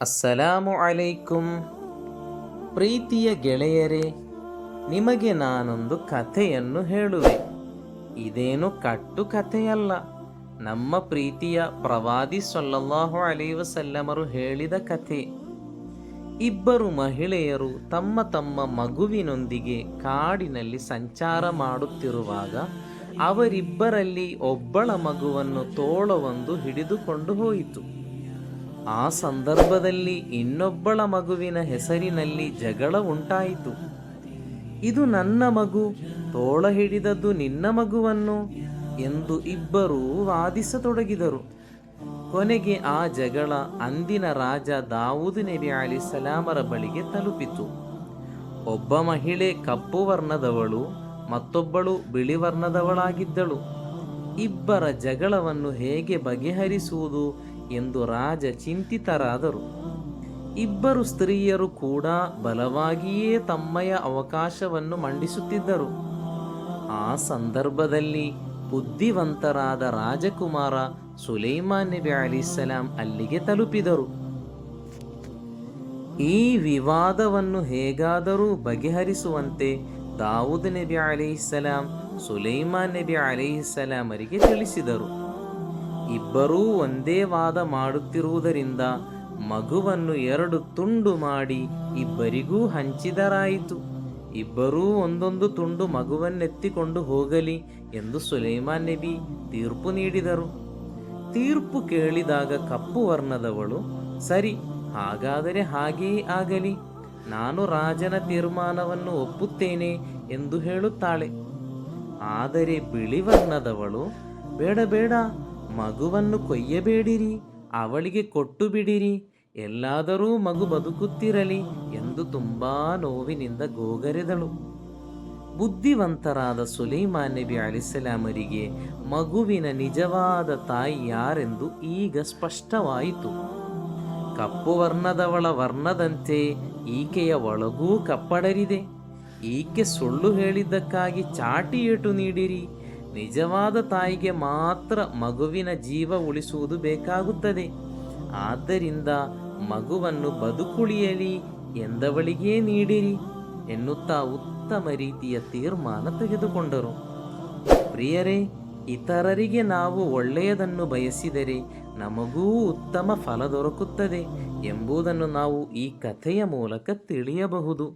ಅಸ್ಸಲಾಮು ಅಲೈಕುಂ. ಪ್ರೀತಿಯ ಗೆಳೆಯರೇ, ನಿಮಗೆ ನಾನೊಂದು ಕಥೆಯನ್ನು ಹೇಳುವೆ. ಇದೇನು ಕಟ್ಟು ಕಥೆಯಲ್ಲ, ನಮ್ಮ ಪ್ರೀತಿಯ ಪ್ರವಾದಿ ಸಲ್ಲಲ್ಲಾಹು ಅಲೈಹಿ ವಸಲ್ಲಮರು ಹೇಳಿದ ಕಥೆ. ಇಬ್ಬರು ಮಹಿಳೆಯರು ತಮ್ಮ ತಮ್ಮ ಮಗುವಿನೊಂದಿಗೆ ಕಾಡಿನಲ್ಲಿ ಸಂಚಾರ ಮಾಡುತ್ತಿರುವಾಗ ಅವರಿಬ್ಬರಲ್ಲಿ ಒಬ್ಬಳ ಮಗುವನ್ನು ತೋಳವೊಂದು ಹಿಡಿದುಕೊಂಡು ಹೋಯಿತು. ಆ ಸಂದರ್ಭದಲ್ಲಿ ಇನ್ನೊಬ್ಬಳ ಮಗುವಿನ ಹೆಸರಿನಲ್ಲಿ ಜಗಳ ಉಂಟಾಯಿತು. ಇದು ನನ್ನ ಮಗು, ತೋಳ ಹಿಡಿದದ್ದು ನಿನ್ನ ಮಗುವನ್ನು ಎಂದು ಇಬ್ಬರೂ ವಾದಿಸತೊಡಗಿದರು. ಕೊನೆಗೆ ಆ ಜಗಳ ಅಂದಿನ ರಾಜ ದಾವೂದ್ ನಬಿ ಅಲೈಹಿಸ್ಸಲಾಮರ ಬಳಿಗೆ ತಲುಪಿತು. ಒಬ್ಬ ಮಹಿಳೆ ಕಪ್ಪು ವರ್ಣದವಳು, ಮತ್ತೊಬ್ಬಳು ಬಿಳಿ ವರ್ಣದವಳಾಗಿದ್ದಳು. ಇಬ್ಬರ ಜಗಳವನ್ನು ಹೇಗೆ ಬಗೆಹರಿಸುವುದು ಎಂದು ರಾಜ ಚಿಂತಿತರಾದರು. ಇಬ್ಬರು ಸ್ತ್ರೀಯರು ಕೂಡ ಬಲವಾಗಿಯೇ ತಮ್ಮಯ ಅವಕಾಶವನ್ನು ಮಂಡಿಸುತ್ತಿದ್ದರು. ಆ ಸಂದರ್ಭದಲ್ಲಿ ಬುದ್ಧಿವಂತರಾದ ರಾಜಕುಮಾರ ಸುಲೈಮಾನ್ ನಬಿ ಅಲೈಹಿಸ್ಸಲಾಂ ಅಲ್ಲಿಗೆ ತಲುಪಿದರು. ಈ ವಿವಾದವನ್ನು ಹೇಗಾದರೂ ಬಗೆಹರಿಸುವಂತೆ ದಾವೂದ್ ನಬಿ ಅಲೈಹಿಸ್ಸಲಾಂ ಸುಲೈಮಾನ್ ನಬಿ ಅಲೈಹಿಸ್ಸಲಾಮರಿಗೆ ತಿಳಿಸಿದರು. ಇಬ್ಬರೂ ಒಂದೇ ವಾದ ಮಾಡುತ್ತಿರುವುದರಿಂದ ಮಗುವನ್ನು 2 ತುಂಡು ಮಾಡಿ ಇಬ್ಬರಿಗೂ ಹಂಚಿದರಾಯಿತು. ಇಬ್ಬರೂ ಒಂದೊಂದು ತುಂಡು ಮಗುವನ್ನೆತ್ತಿಕೊಂಡು ಹೋಗಲಿ ಎಂದು ಸುಲೈಮಾನ್ ನಬಿ ತೀರ್ಪು ನೀಡಿದರು. ತೀರ್ಪು ಕೇಳಿದಾಗ ಕಪ್ಪು ವರ್ಣದವಳು, ಸರಿ, ಹಾಗಾದರೆ ಹಾಗೆಯೇ ಆಗಲಿ, ನಾನು ರಾಜನ ತೀರ್ಮಾನವನ್ನು ಒಪ್ಪುತ್ತೇನೆ ಎಂದು ಹೇಳುತ್ತಾಳೆ. ಆದರೆ ಬಿಳಿ ವರ್ಣದವಳು, ಬೇಡ ಬೇಡ, ಮಗುವನ್ನು ಕೊಯ್ಯಬೇಡಿರಿ, ಅವಳಿಗೆ ಕೊಟ್ಟು ಬಿಡಿರಿ, ಎಲ್ಲಾದರೂ ಮಗು ಬದುಕುತ್ತಿರಲಿ ಎಂದು ತುಂಬಾ ನೋವಿನಿಂದ ಗೋಗರೆದಳು. ಬುದ್ಧಿವಂತರಾದ ಸುಲೈಮಾನ್ ನಬಿ ಅಲೈಹಿಸ್ಸಲಾಮರಿಗೆ ಮಗುವಿನ ನಿಜವಾದ ತಾಯಿ ಯಾರೆಂದು ಈಗ ಸ್ಪಷ್ಟವಾಯಿತು. ಕಪ್ಪು ವರ್ಣದವಳ ವರ್ಣದಂತೆ ಈಕೆಯ ಒಳಗೂ ಕಪ್ಪಡರಿದೆ. ಈಕೆ ಸುಳ್ಳು ಹೇಳಿದ್ದಕ್ಕಾಗಿ ಚಾಟಿ ಏಟು ನೀಡಿರಿ. ನಿಜವಾದ ತಾಯಿಗೆ ಮಾತ್ರ ಮಗುವಿನ ಜೀವ ಉಳಿಸುವುದು ಬೇಕಾಗುತ್ತದೆ. ಆದ್ದರಿಂದ ಮಗುವನ್ನು ಬದುಕುಳಿಯಲಿ ಎಂದವಳಿಗೇ ನೀಡಿರಿ ಎನ್ನುತ್ತಾ ಉತ್ತಮ ರೀತಿಯ ತೀರ್ಮಾನ ತೆಗೆದುಕೊಂಡರು. ಪ್ರಿಯರೇ, ಇತರರಿಗೆ ನಾವು ಒಳ್ಳೆಯದನ್ನು ಬಯಸಿದರೆ ನಮಗೂ ಉತ್ತಮ ಫಲ ದೊರಕುತ್ತದೆ ಎಂಬುದನ್ನು ನಾವು ಈ ಕಥೆಯ ಮೂಲಕ ತಿಳಿಯಬಹುದು.